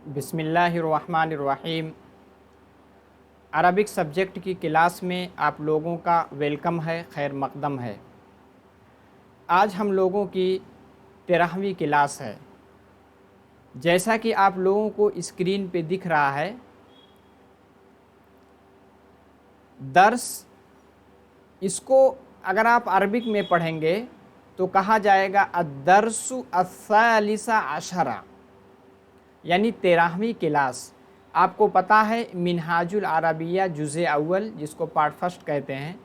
बिस्मिल्लाहिर्रहमानिर्रहीम। Arabic subject की class में आप लोगों का वेलकम है, खैर मकदम है। आज हम लोगों की 13वीं क्लास है। जैसा कि आप लोगों को स्क्रीन पे दिख रहा है, दर्स, इसको अगर आप अरबिक में पढ़ेंगे तो कहा जाएगा अद्दर्सु अस्सालिसा अशरा, यानी 13वीं क्लास। आपको पता है मिनहाजुल अरबिया जुज़े अव्वल, जिसको पार्ट फर्स्ट कहते हैं,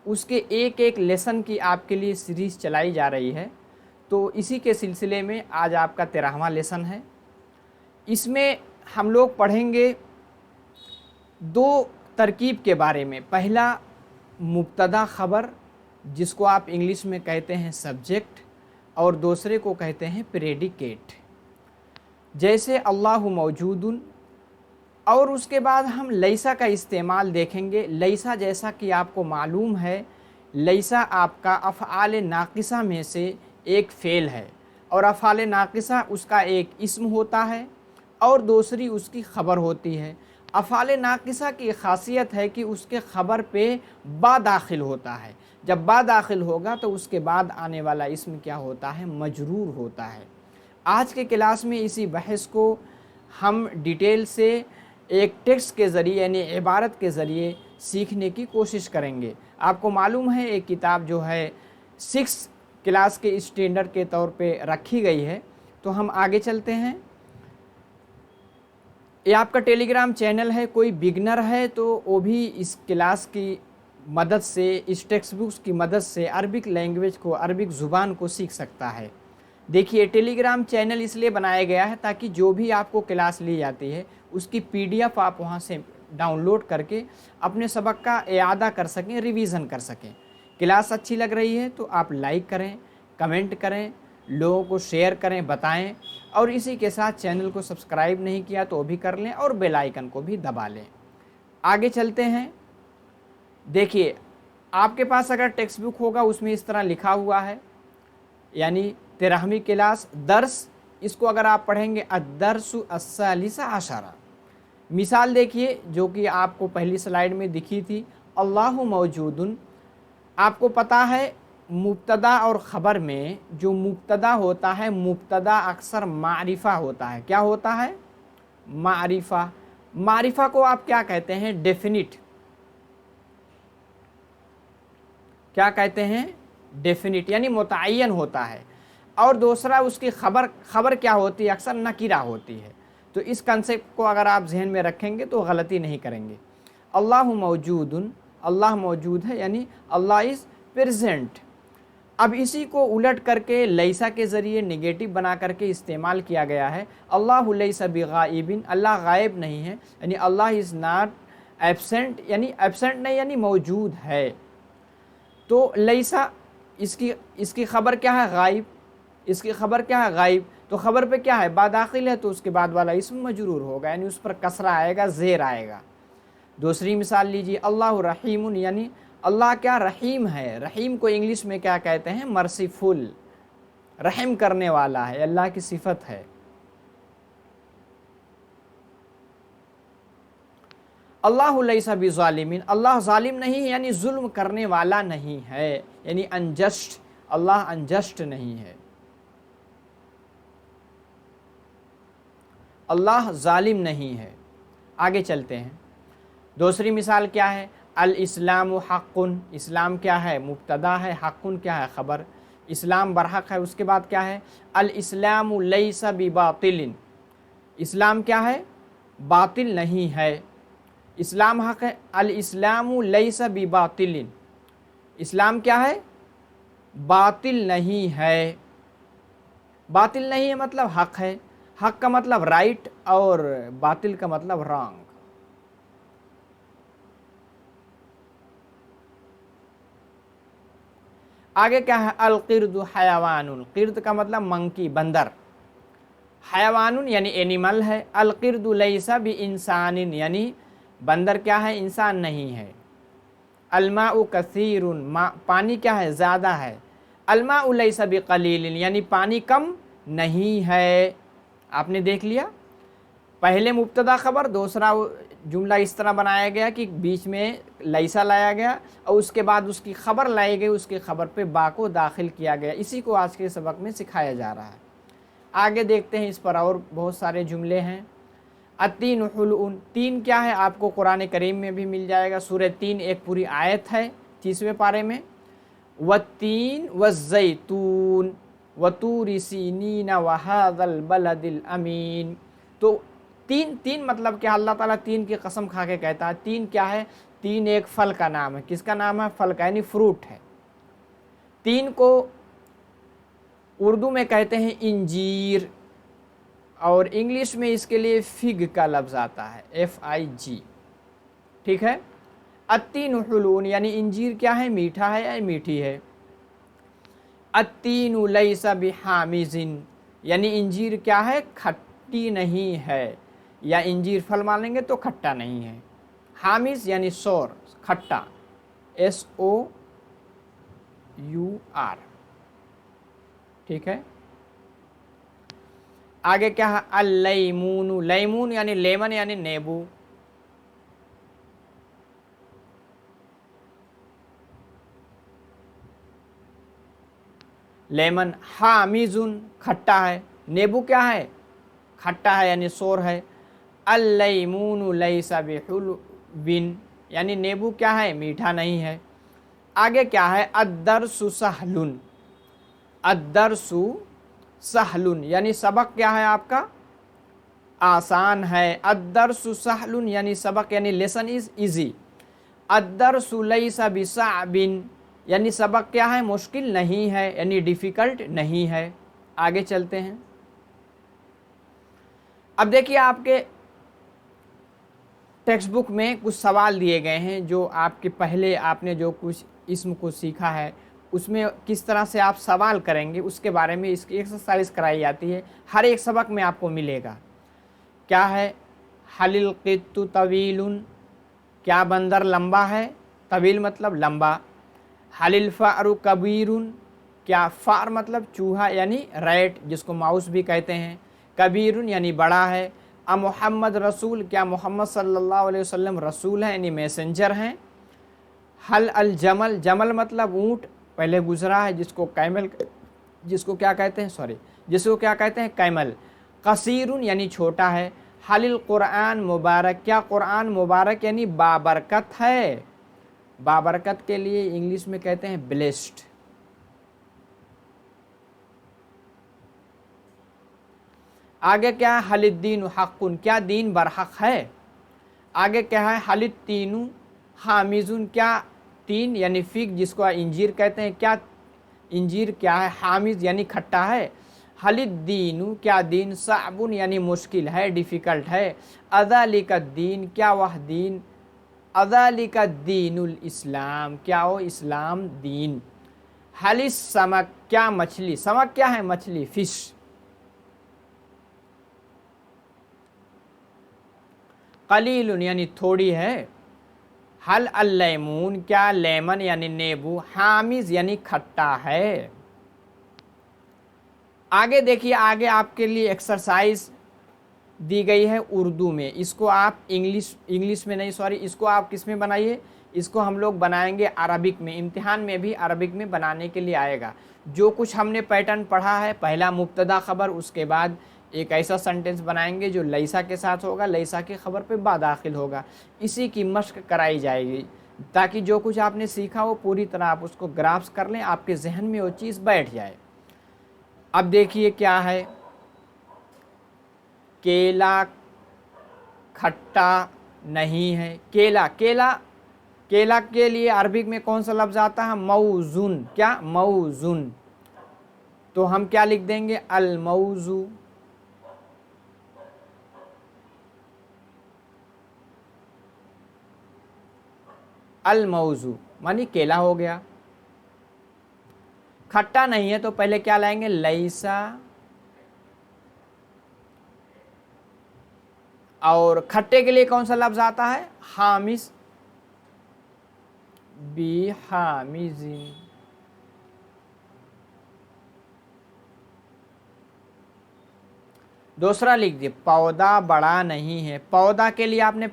उसके एक एक लेसन की आपके लिए सीरीज़ चलाई जा रही है। तो इसी के सिलसिले में आज आपका 13वां लेसन है। इसमें हम लोग पढ़ेंगे दो तरकीब के बारे में। पहला मुब्तदा ख़बर, जिसको आप इंग्लिश में कहते हैं सब्जेक्ट, और दूसरे को कहते हैं प्रेडिकेट। जैसे अल्लाहु मौजूदुन, और उसके बाद हम लैसा का इस्तेमाल देखेंगे। लैसा, जैसा कि आपको मालूम है, लैसा आपका अफ़आल नाक़िसा में से एक फ़ेल है, और अफ़आल नाक़िसा उसका एक इस्म होता है और दूसरी उसकी ख़बर होती है। अफ़आल नाक़िसा की ख़ासियत है कि उसके ख़बर पे बा दाखिल होता है। जब बा दाखिल होगा तो उसके बाद आने वाला इस्म क्या होता है? मजरूर होता है। आज के क्लास में इसी बहस को हम डिटेल से एक टेक्स्ट के ज़रिए, यानी इबारत के ज़रिए सीखने की कोशिश करेंगे। आपको मालूम है एक किताब जो है 6 क्लास के स्टैंडर्ड के तौर पे रखी गई है। तो हम आगे चलते हैं। ये आपका टेलीग्राम चैनल है। कोई बिगनर है तो वो भी इस क्लास की मदद से, इस टेक्स्ट बुक्स की मदद से अरबिक लैंग्वेज को, अरबिक ज़ुबान को सीख सकता है। देखिए, टेलीग्राम चैनल इसलिए बनाया गया है ताकि जो भी आपको क्लास ली जाती है उसकी PDF आप वहाँ से डाउनलोड करके अपने सबक का इआदा कर सकें, रिवीज़न कर सकें। क्लास अच्छी लग रही है तो आप लाइक करें, कमेंट करें, लोगों को शेयर करें, बताएं, और इसी के साथ चैनल को सब्सक्राइब नहीं किया तो वो भी कर लें और बेल आइकन को भी दबा लें। आगे चलते हैं। देखिए, आपके पास अगर टेक्स्ट बुक होगा उसमें इस तरह लिखा हुआ है, यानी 13वीं क्लास दर्स, इसको अगर आप पढ़ेंगे अद्दर्सु अस्सालिसा अशरा। मिसाल देखिए जो कि आपको पहली स्लाइड में दिखी थी, अल्लाहु मौजूदुन। आपको पता है मुब्तदा और ख़बर में जो मुब्तदा होता है, मुब्तदा अक्सर मारिफा होता है। क्या होता है? मारिफा। मारिफा को आप क्या कहते हैं? डेफिनिट। क्या कहते हैं? डेफिनिट, यानी मुतय्यन होता है। और दूसरा उसकी खबर क्या होती है? अक्सर नकीरा होती है। तो इस कंसेप्ट को अगर आप जहन में रखेंगे तो गलती नहीं करेंगे। अल्लाहु मौजूदुन, अल्लाह मौजूद है, यानी अल्लाह इज़ प्रेजेंट। अब इसी को उलट करके लैसा के ज़रिए नेगेटिव बना करके इस्तेमाल किया गया है। अल्लाहु लैसा बिगाइबिन, अल्लाह गायब नहीं है, यानी अल्लाह इज़ नॉट एब्सेंट, यानी एब्सेंट नहीं, यानी मौजूद है। तो लैसा, इसकी ख़बर क्या है? गायब। इसकी ख़बर क्या है? गायब। तो ख़बर पे क्या है? बा दाखिल है तो उसके बाद वाला इस्म मजरूर होगा, यानी उस पर कसरा आएगा, ज़ेर आएगा। दूसरी मिसाल लीजिए, अल्लाह रहीमुन, यानी अल्लाह क्या? रहीम है। रहीम को इंग्लिश में क्या कहते हैं? मर्सीफुल, रहम करने वाला है, अल्लाह की सिफत है। अल्लाहु लैसा बिज़ालिमिन, अल्लाह ज़ालिम नहीं है, यानी जुल्म करने वाला नहीं है, यानी अनजस्ट, अल्लाह अनजस्ट नहीं है, अल्लाह ज़ालिम नहीं है। आगे चलते हैं। दूसरी मिसाल क्या है? अल इस्लामु हक़्क़ुन, इस्लाम क्या है? मुब्तदा है, हक़्क़ुन क्या है? ख़बर। इस्लाम बरहक़ है। उसके बाद क्या है? अल इस्लामु लैसा बिबातिलिन, इस्लाम क्या है? बातिल नहीं है। इस्लाम हक़ है। अल इस्लामु लैसा बिबातिलिन, इस्लाम क्या है? बातिल नहीं है। बातिल नहीं है मतलब हक़ है। हक़ का मतलब राइट और बातिल का मतलब रॉन्ग। आगे क्या है? अल क़िर्दु हयावानुन, क़िर्द का मतलब मंकी, बंदर। हयावानुन यानी एनिमल है। अल क़िर्दु लैसा बि इंसानिन, यानी बंदर क्या है? इंसान नहीं है। अल माउ कसीरुन, पानी क्या है? ज़्यादा है। अल माउ लैसा बि क़लीलिन, यानी पानी कम नहीं है। आपने देख लिया। पहले मुब्तदा ख़बर, दूसरा जुमला इस तरह बनाया गया कि बीच में लैसा लाया गया और उसके बाद उसकी ख़बर लाई गई, उसकी ख़बर पे बा को दाखिल किया गया। इसी को आज के सबक में सिखाया जा रहा है। आगे देखते हैं, इस पर और बहुत सारे जुमले हैं। अतीन हुलउन, तीन क्या है आपको कुरान करीम में भी मिल जाएगा। सूरह तीन एक पूरी आयत है 30वें पारे में। वत्तीन वज़ैतून वतूरी सीनीन वहाज़ल बलदिल अमीन। तो तीन, तीन मतलब क्या, अल्लाह ताला तीन की कसम खा के कहता है। तीन क्या है? तीन एक फल का नाम है। किसका नाम है? फल का, यानी फ्रूट है। तीन को उर्दू में कहते हैं इंजीर, और इंग्लिश में इसके लिए फिग का लफ्ज़ आता है, FIG। ठीक है। अत्तीन हुलून, यानी इंजीर क्या है? मीठा है या मीठी है। अत्तीन लैसा बिहामिज़िन, यानी इंजीर क्या है? खट्टी नहीं है, या इंजीर फल मानेंगे तो खट्टा नहीं है। हामिज़ यानी सोर, खट्टा, SOUR। ठीक है। आगे क्या है? अल-लैमून, लैमून यानी लेमन यानी नींबू। लेमन। हामिजुन, खट्टा है। नींबू क्या है? खट्टा है यानी सोर है। अल-लैमून लैसा बिहुलविन, यानी नींबू क्या है? मीठा नहीं है। आगे क्या है? अद्दरसु सहलुन, अद्दरसु सहलुन, यानी सबक क्या है आपका? आसान है। अद्दरसु सहलुन यानी सबक, यानी लेसन इज इजी। अद्दरसु लैसा बिसअबिन, यानी सबक क्या है? मुश्किल नहीं है, यानी डिफ़िकल्ट नहीं है। आगे चलते हैं। अब देखिए, आपके टेक्स्ट बुक में कुछ सवाल दिए गए हैं, जो आपके पहले आपने जो कुछ इस्म को सीखा है उसमें किस तरह से आप सवाल करेंगे उसके बारे में इसकी एक्सरसाइज कराई जाती है। हर एक सबक में आपको मिलेगा। क्या है? हलिल क़ित्तु तवीलुन, क्या बंदर लंबा है? तवील मतलब लंबा। हलिल फ़अरु कबीरुन, क्या फ़अर मतलब चूहा यानी रैट, जिसको माउस भी कहते हैं। कबीरुन यानी बड़ा है। अ मोहम्मद रसूल, क्या मोहम्मद सल्लल्लाहु अलैहि वसल्लम रसूल हैं यानी मैसेंजर हैं। हल अल जमल, जमल मतलब ऊँट, पहले गुजरा है, जिसको कैमल, जिसको क्या कहते हैं, सॉरी, जिसको क्या कहते हैं? कैमल। कसीरुन यानी छोटा है। हलिल कुरान मुबारक, क्या कुरान मुबारक यानी बाबरकत है। बाबरकत के लिए इंग्लिश में कहते हैं ब्लेस्ड। आगे क्या है? हलिद्दीन हक़्क़ुन, क्या दीन बरहक है। आगे क्या है? हलित्तीनु हामिजुन, क्या तीन यानी फिग, जिसको इंजीर कहते हैं, क्या इंजीर क्या है? हामिज यानी खट्टा है। हलिद्दीनु, क्या दीन साबुन यानी मुश्किल है, डिफ़िकल्ट है। अज़ालिका दीन, क्या वह दीन। अज़ालिका दीनुल इस्लाम, क्या वो इस्लाम दीन। हलिस समक, क्या मछली। समक क्या है? मछली, फिश। कलीलुन यानी थोड़ी है। हल अल-लैमून, क्या लेमन यानी नींबू। हामिज़ यानी खट्टा है। आगे देखिए, आगे आपके लिए एक्सरसाइज दी गई है उर्दू में। इसको आप इंग्लिश में नहीं, सॉरी, इसको आप किस में बनाइए? इसको हम लोग बनाएंगे अरबिक में। इम्तिहान में भी अरबिक में बनाने के लिए आएगा। जो कुछ हमने पैटर्न पढ़ा है, पहला मुब्तदा ख़बर, उसके बाद एक ऐसा सेंटेंस बनाएंगे जो लैसा के साथ होगा, लैसा की ख़बर पे बा दाखिल होगा। इसी की मश्क कराई जाएगी, ताकि जो कुछ आपने सीखा वो पूरी तरह आप उसको ग्रास्प कर लें, आपके जहन में वो चीज़ बैठ जाए। अब देखिए क्या है? केला खट्टा नहीं है। केला, केला, केला के लिए अरबिक में कौन सा लफ्ज़ आता है? मौज़ून, क्या? मौज़ून। तो हम क्या लिख देंगे? अल मौज़ू। अल मौज़ू मानी केला हो गया। खट्टा नहीं है तो पहले क्या लाएंगे? लैसा। और खट्टे के लिए कौन सा लफ्ज़ आता है? हामिस, बी हामिजिन। دوسرا لکھ دیے پودا بڑا نہیں ہے. پودا کے لیے آپ نے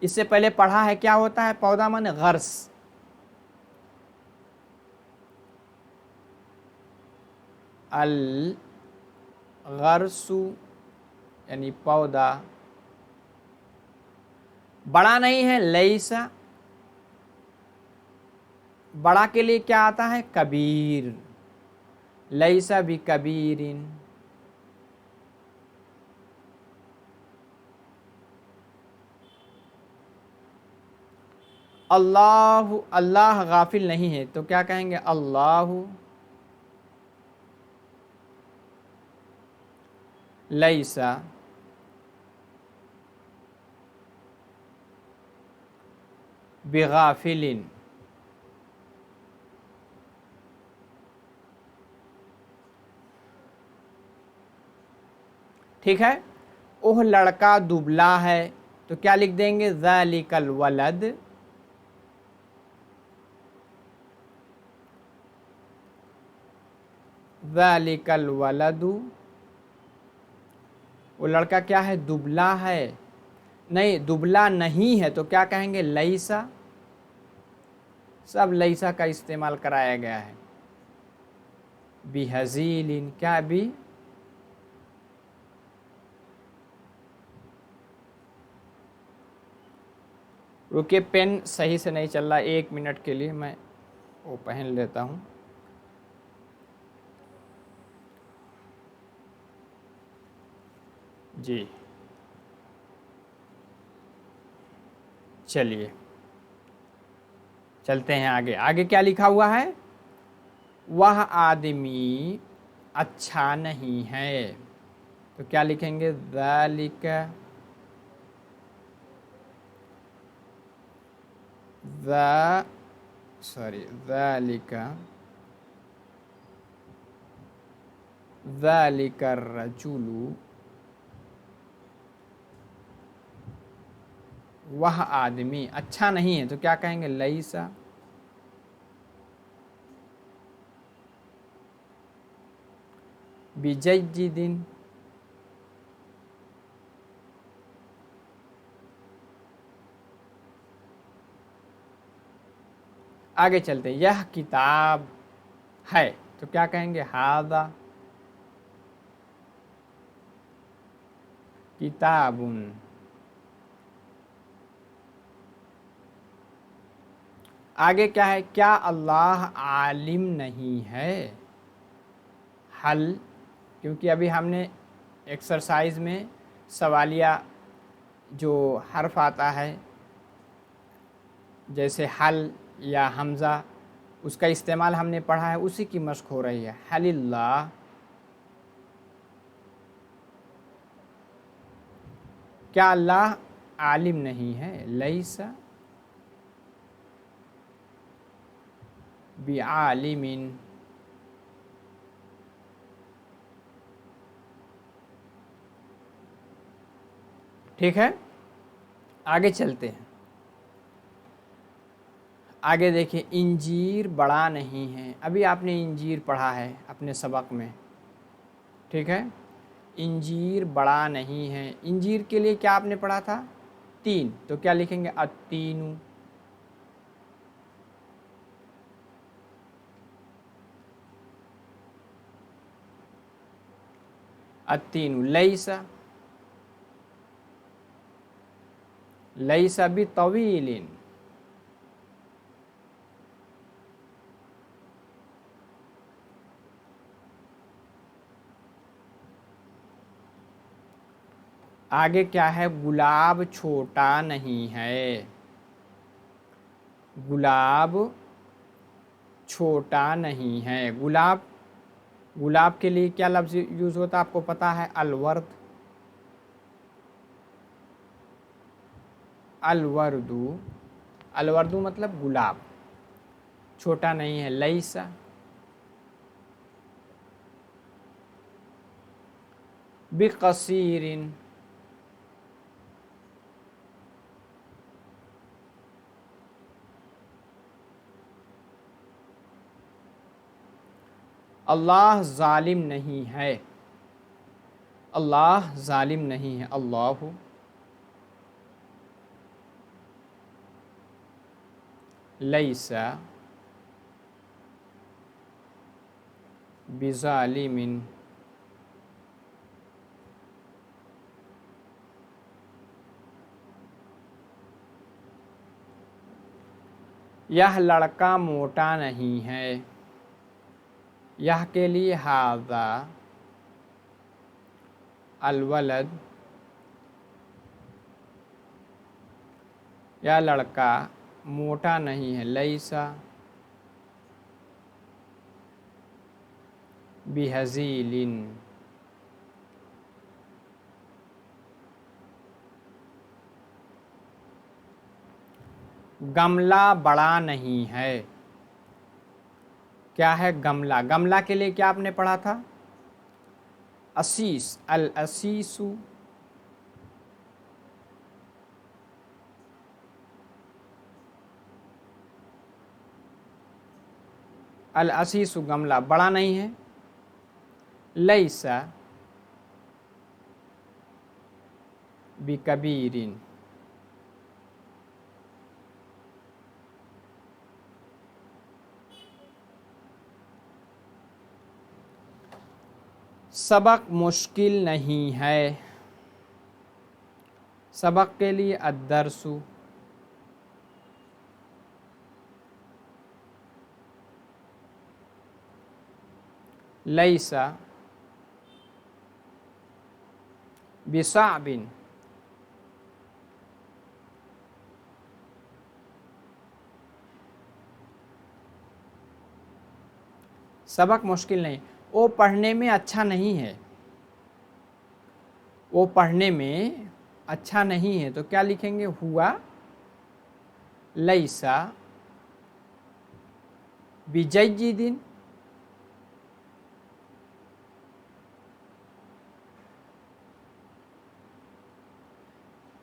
اس سے پہلے پڑھا ہے کیا ہوتا ہے پودا مانے غرس. الغرس یعنی پودا بڑا نہیں ہے. لیسا بڑا کے لیے کیا آتا ہے کبیر. لیسا بھی کبیرن. اللہ غافل نہیں ہے تو کیا کہیں گے اللہ لیسا بغافل. ٹھیک ہے. وہ لڑکا دبلا ہے تو کیا لکھ دیں گے ذالک الولد. ذالک الولد وہ لڑکا کیا ہے دبلا ہے. نہیں دبلا نہیں ہے تو کیا کہیں گے لیسا. سب لیسا کا استعمال کرایا گیا ہے. بہزیل کیا بھی رکے پین صحیح سے نہیں چل رہا 1 منٹ کے لیے میں وہ پہن لیتا ہوں. جی چلیے چلتے ہیں آگے. آگے کیا لکھا ہوا ہے وہ آدمی اچھا نہیں ہے تو کیا لکھیں گے ذالک ذالک ذالک الرجل وہ آدمی اچھا نہیں ہے تو کیا کہیں گے لیسا. بجید آگے چلتے ہیں. یہ کتاب ہے تو کیا کہیں گے ھذا کتاب. آگے کیا ہے کیا اللہ عالم نہیں ہے. حل کیونکہ ابھی ہم نے ایکسرسائز میں سوالیہ جو حرف آتا ہے جیسے حل یا حمزہ اس کا استعمال ہم نے پڑھا ہے اسی کی مشق ہو رہی ہے. حل اللہ کیا اللہ عالم نہیں ہے. لیسا بعالم ٹھیک ہے. آگے چلتے ہیں. آگے دیکھیں انجیر بڑا نہیں ہے. ابھی آپ نے انجیر پڑھا ہے اپنے سبق میں ٹھیک ہے. انجیر بڑا نہیں ہے. انجیر کے لیے کیا آپ نے پڑھا تھا تین تو کیا لکھیں گے التین. التین لیسا لیسا بطویل. آگے کیا ہے گلاب چھوٹا نہیں ہے. گلاب چھوٹا نہیں ہے. گلاب کے لیے کیا لفظ یوز ہوتا ہے آپ کو پتا ہے الورد. الورد مطلب گلاب چھوٹا نہیں ہے. لیسا بقصیر اللہ ظالم نہیں ہے. اللہ ظالم نہیں ہے. اللہ لیس بظالم یہ لڑکا موٹا نہیں ہے. یہ کے لیے ھذا الولد یہ لڑکا موٹا نہیں ہے. لیسا بہزیل گملہ بڑا نہیں ہے. کیا ہے گملہ؟ گملہ کے لیے کیا آپ نے پڑھا تھا؟ اسیس. الاسیس الاسیس گملہ بڑا نہیں ہے. لیسا بکبیر سبق مشکل نہیں ہے. سبق کے لیے الدرس لیسا بصعب سبق مشکل نہیں. وہ پڑھنے میں اچھا نہیں ہے. وہ پڑھنے میں اچھا نہیں ہے تو کیا لکھیں گے؟ ہوا لیسا بجید.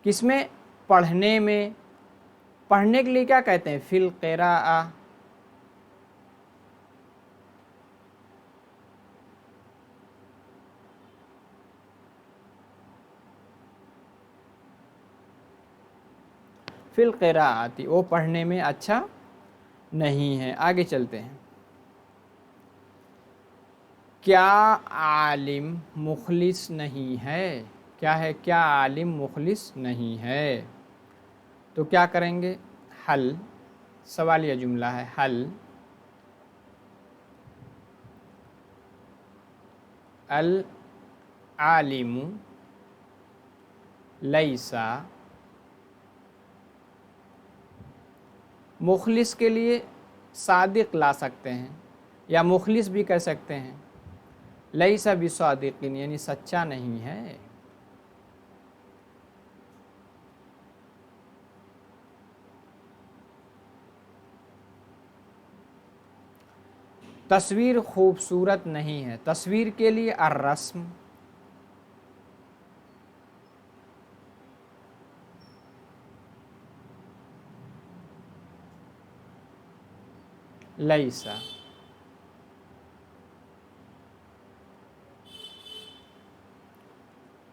کس میں؟ پڑھنے میں. پڑھنے کے لیے کیا کہتے ہیں؟ فی القراءہ. فی القراءۃ. وہ پڑھنے میں اچھا نہیں ہے. آگے چلتے ہیں. کیا عالم مخلص نہیں ہے؟ کیا ہے؟ کیا عالم مخلص نہیں ہے؟ تو کیا کریں گے؟ حل سوالیہ جملہ ہے. حل العالم لیسا. مخلص کے لیے صادق لا سکتے ہیں یا مخلص بھی کہہ سکتے ہیں. لیسا بصادق یعنی سچا نہیں ہے. تصویر خوبصورت نہیں ہے. تصویر کے لیے الرسم لیسا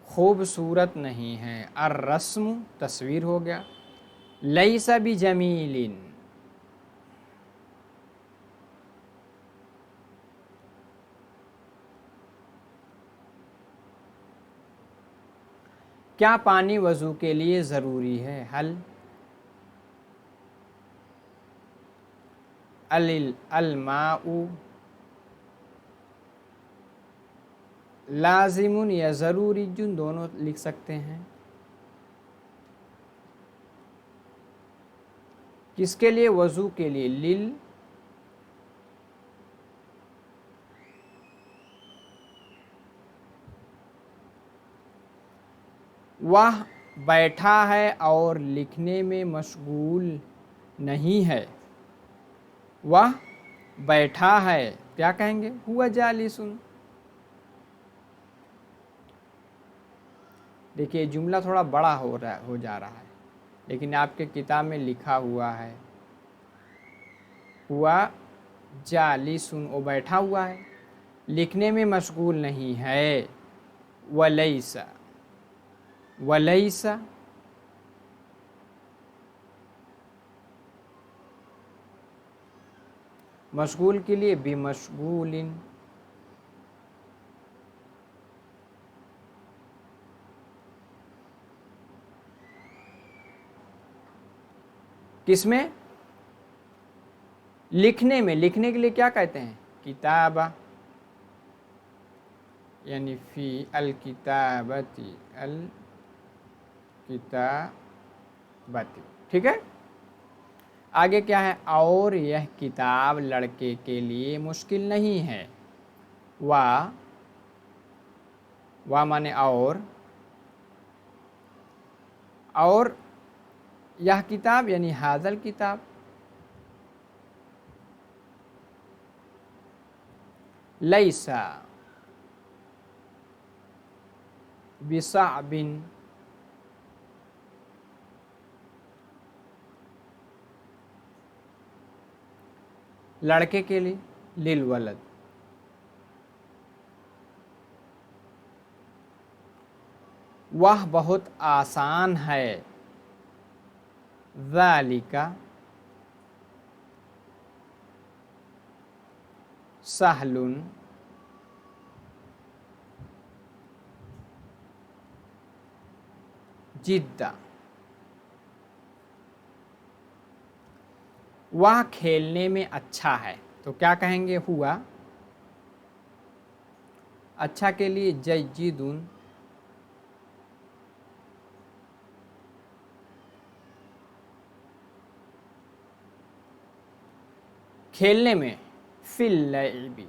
خوبصورت نہیں ہے. الرسم تصویر ہو گیا. لیسا بجمیل کیا پانی وضو کے لیے ضروری ہے؟ حل الماء لازم یا ضروری جن دونوں لکھ سکتے ہیں. کس کے لیے؟ وضو کے لیے. وہ بیٹھا ہے اور لکھنے میں مشغول نہیں ہے. وہ بیٹھا ہے کیا کہیں گے؟ ہوا جالسن. دیکھیے جملہ تھوڑا بڑا ہو جا رہا ہے لیکن آپ کے کتاب میں لکھا ہوا ہے ہوا جالسن. وہ بیٹھا ہوا ہے لکھنے میں مشغول نہیں ہے. वलैसा, वलैसा, मशगूल के लिए बिमशगूलिन, किसमें? लिखने में। लिखने के लिए क्या कहते हैं? किताबा, यानी फ़ी अल किताबती, अल किताबती। ठीक है। आगे क्या है? और यह किताब लड़के के लिए मुश्किल नहीं है। वाह, वाह माने और यह किताब यानी हाज़ल किताब, लैसा बिसाबिन, लड़के के लिए लिल वलद, वह बहुत आसान है। ज़ालिका सहलुन जिद्दा, वह खेलने में अच्छा है। तो क्या कहेंगे? हुआ। अच्छा के लिए जय्यिदुन, खेलने में फिल लइबी,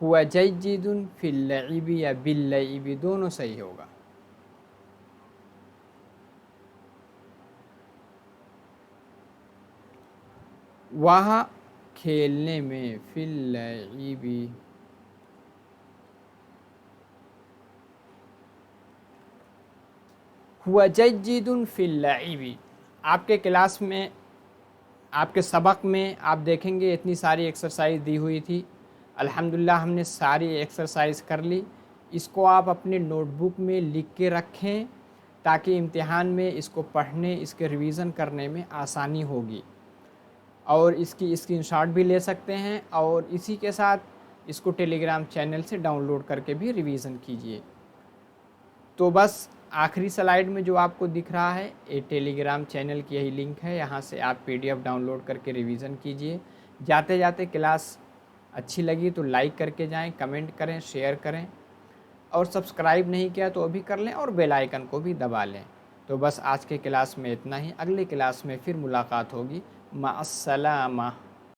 हुआ जय्यिदुन फिल लइबी या बिल लइबी दोनों सही होगा। वह खेलने में फिल लइबी, हुआ जय्यिदुन फिल लइबी। आपके क्लास में, आपके सबक में आप देखेंगे इतनी सारी एक्सरसाइज दी हुई थी। अल्हम्दुलिल्लाह हमने सारी एक्सरसाइज कर ली। इसको आप अपने नोटबुक में लिख के रखें ताकि इम्तिहान में इसको पढ़ने, इसके रिवीज़न करने में आसानी होगी। और इसकी स्क्रीनशॉट भी ले सकते हैं और इसी के साथ इसको टेलीग्राम चैनल से डाउनलोड करके भी रिवीज़न कीजिए। तो बस आखिरी स्लाइड में जो आपको दिख रहा है ये टेलीग्राम चैनल की यही लिंक है, यहाँ से आप PDF डाउनलोड करके रिवीज़न कीजिए। जाते जाते क्लास अच्छी लगी तो लाइक करके जाएं, कमेंट करें, शेयर करें और सब्सक्राइब नहीं किया तो अभी कर लें और बेल आइकन को भी दबा लें। तो बस आज के क्लास में इतना ही, अगले क्लास में फिर मुलाकात होगी। माअस्सलामा।